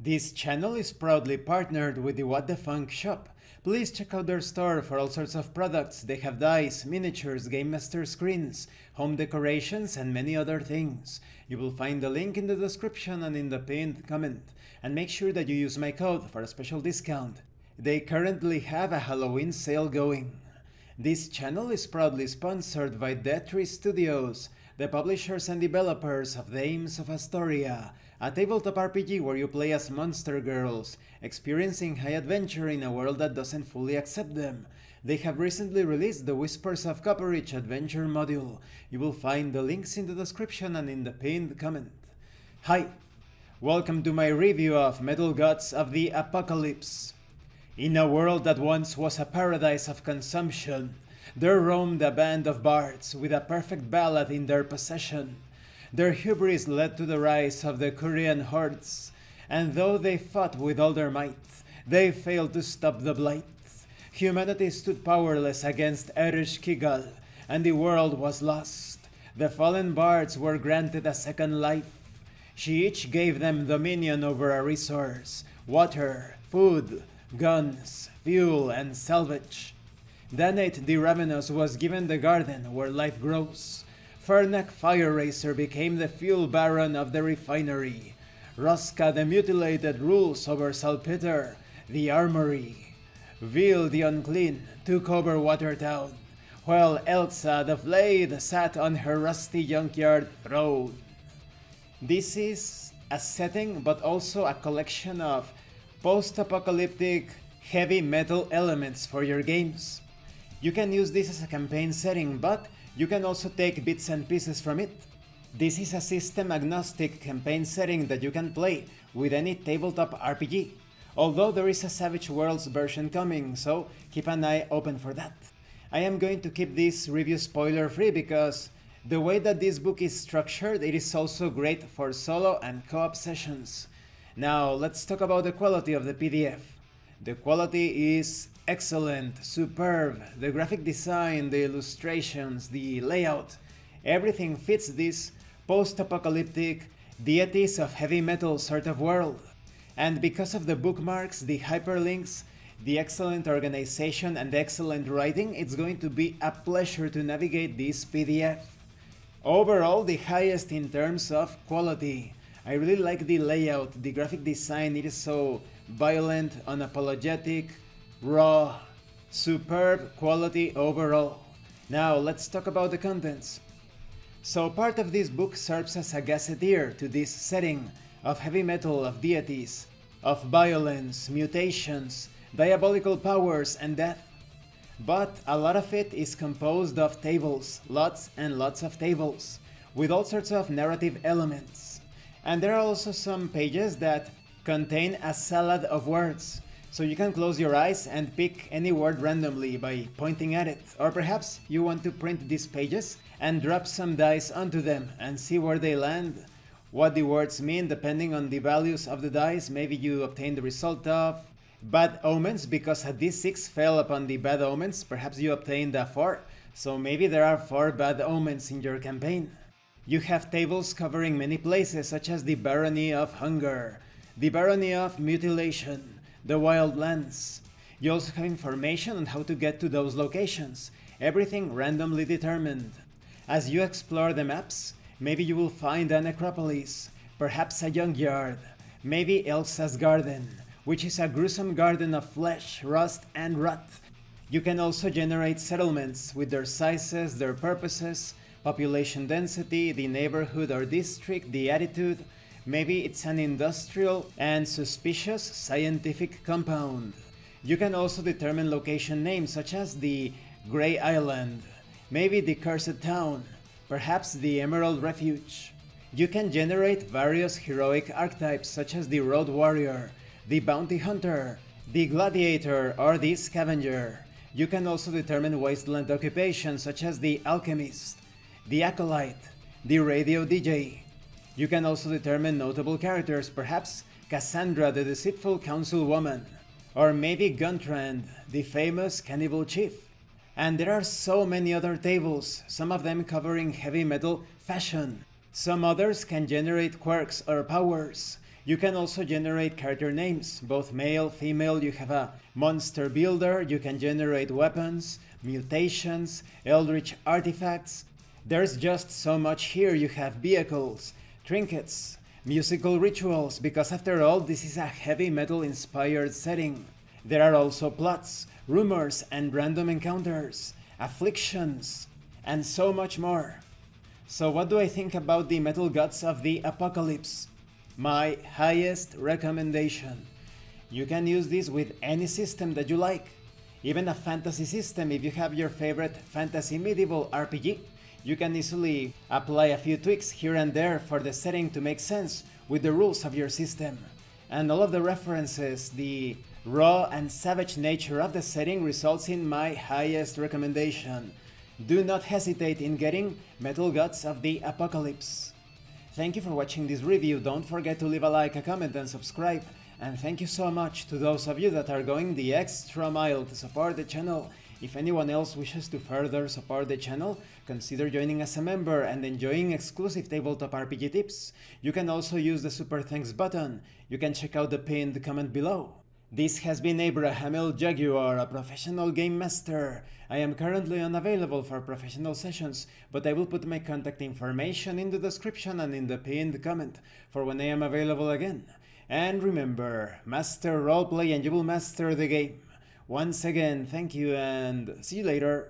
This channel is proudly partnered with the What the Funk shop. Please check out their store for all sorts of products. They have dice, miniatures, Game Master screens, home decorations, and many other things. You will find the link in the description and in the pinned comment. And make sure that you use my code for a special discount. They currently have a Halloween sale going. This channel is proudly sponsored by Dead Tree Studios, the publishers and developers of Dames of Asstoria, a tabletop RPG where you play as monster girls, experiencing high adventure in a world that doesn't fully accept them. They have recently released the Whispers of Copperich adventure module. You will find the links in the description and in the pinned comment. Hi, welcome to my review of Metal Gods of the Apocalypse. In a world that once was a paradise of consumption, there roamed a band of bards with a perfect ballad in their possession. Their hubris led to the rise of the Korean hordes, and though they fought with all their might, they failed to stop the blight. Humanity stood powerless against Erich Kigal, and the world was lost. The fallen bards were granted a second life. She each gave them dominion over a resource: water, food, guns, fuel, and salvage. Danate the Ravenous was given the garden where life grows. Fernac Fire Racer became the fuel baron of the refinery. Roska the Mutilated rules over Salpeter, the armory. Vil the Unclean took over Watertown, while Elsa the Flayed sat on her rusty junkyard throne. This is a setting but also a collection of post-apocalyptic heavy metal elements for your games. You can use this as a campaign setting, but you can also take bits and pieces from it. This is a system agnostic campaign setting that you can play with any tabletop RPG, although there is a Savage Worlds version coming, so keep an eye open for that. I am going to keep this review spoiler free because the way that this book is structured, it is also great for solo and co-op sessions. Now let's talk about the quality of the PDF. The quality is excellent, superb. The graphic design, the illustrations, the layout, everything fits this post-apocalyptic, deities of heavy metal sort of world. And because of the bookmarks, the hyperlinks, the excellent organization and excellent writing, it's going to be a pleasure to navigate this PDF. Overall, the highest in terms of quality. I really like the layout, the graphic design, it is so violent, unapologetic, raw, superb quality overall. Now let's talk about the contents. So part of this book serves as a gazetteer to this setting of heavy metal, of deities, of violence, mutations, diabolical powers and death. But a lot of it is composed of tables, lots and lots of tables, with all sorts of narrative elements. And there are also some pages that contain a salad of words, so you can close your eyes and pick any word randomly by pointing at it. Or perhaps you want to print these pages and drop some dice onto them and see where they land, what the words mean depending on the values of the dice. Maybe you obtain the result of bad omens because a d6 fell upon the bad omens. Perhaps you obtained a 4, so maybe there are 4 bad omens in your campaign. You have tables covering many places such as the Barony of Hunger, the Barony of Mutilation, the Wild Lands. You also have information on how to get to those locations, everything randomly determined. As you explore the maps, maybe you will find a necropolis, perhaps a junkyard, maybe Elsa's garden, which is a gruesome garden of flesh, rust and rot. You can also generate settlements with their sizes, their purposes, population density, the neighborhood or district, the attitude. Maybe it's an industrial and suspicious scientific compound. You can also determine location names such as the Grey Island, maybe the Cursed Town, perhaps the Emerald Refuge. You can generate various heroic archetypes such as the Road Warrior, the Bounty Hunter, the Gladiator or the Scavenger. You can also determine wasteland occupations such as the Alchemist, the Acolyte, the Radio DJ. You can also determine notable characters, perhaps Cassandra the Deceitful Councilwoman, or maybe Guntrand, the famous Cannibal Chief. And there are so many other tables, some of them covering heavy metal fashion. Some others can generate quirks or powers. You can also generate character names, both male, female. You have a monster builder, you can generate weapons, mutations, eldritch artifacts. There's just so much here. You have vehicles, trinkets, musical rituals, because after all, this is a heavy metal inspired setting. There are also plots, rumors, and random encounters, afflictions, and so much more. So what do I think about the Metal Gods of the Apocalypse? My highest recommendation. You can use this with any system that you like. Even a fantasy system. If you have your favorite fantasy medieval RPG, you can easily apply a few tweaks here and there for the setting to make sense with the rules of your system. And all of the references, the raw and savage nature of the setting results in my highest recommendation. Do not hesitate in getting Metal Gods of the Apocalypse. Thank you for watching this review. Don't forget to leave a like, a comment, and subscribe. And thank you so much to those of you that are going the extra mile to support the channel. If anyone else wishes to further support the channel, consider joining as a member and enjoying exclusive tabletop RPG tips. You can also use the super thanks button. You can check out the pinned comment below. This has been Abraham L. Jaguar, a professional game master. I am currently unavailable for professional sessions, but I will put my contact information in the description and in the pinned comment for when I am available again. And remember, master roleplay and you will master the game. Once again, thank you and see you later.